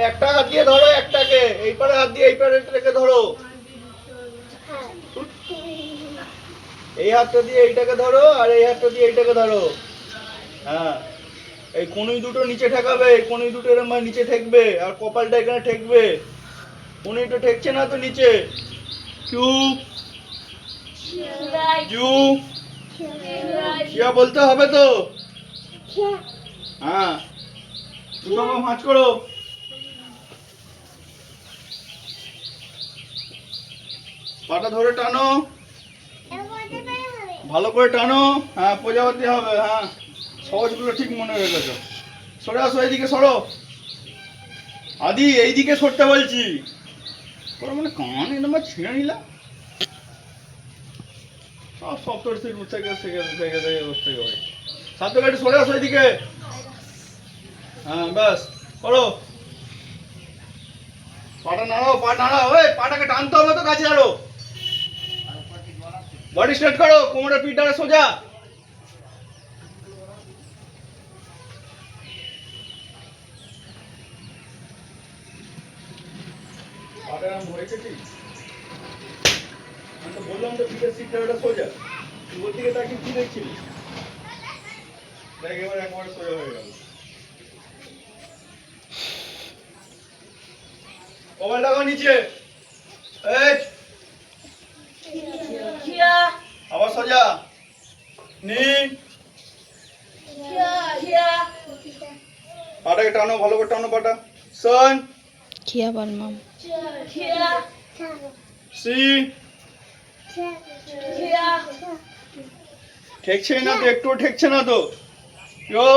একটা হাত দিয়ে ধরো একটাকে, এই পারে হাত দিয়ে এই পারে রেখে ধরো। এই হাতটা দিয়ে এইটাকে ধরো আর এই হাতটা দিয়ে এইটাকে ধরো। হ্যাঁ, এই কনুই দুটো নিচে ঠেকাবে, কনুই দুটো এরকম নিচে ঠেকবে আর কপালটা এখানে ঠেকবে। কনুইটা ঠেকছে না তো নিচে। চুপ চুপ, কিয়া বলতে হবে তো। হ্যাঁ, দুটো ভাঁজ করো। পাটা ধরে টানো, ভালো করে টানো। হ্যাঁ, প্রজাপতি হবে। হ্যাঁ, সহজগুলো ঠিক মনে রেখেছো। সরে আসো, এইদিকে সরো। আদি এইদিকে সরতে বলছি। তোর মানে কান এরকম ছিঁড়ে নিলাম। সব সফটওয়্যার থেকে বসতে হবে। সাথে একটু সরে আসো এইদিকে। হ্যাঁ, ব্যাস করো। পাটা নাড়াও, পা নাড়াও। ওই পাটাকে টানতে হবে তো কাছে আরো। বডি স্ট্রেট করো, কোমরের পিঠটা সোজা। পাটা নাম হয়েছে ঠিক। আমি তো বললাম তো পিঠের সিটটা ওটা সোজা। তুই ওর দিকে তাকিয়ে কি দেখছিলি? দেখ এবার একবারে সোজা হয়ে গেল। কপালটা নিচে। এই আবার সোজা। নি পাটাকে টানো, ভালো করে টানো পাটা। শোন কিয়া বল মাম। সি ঠেকছে না তো, একটুও ঠেকছে না তো। ইয়ো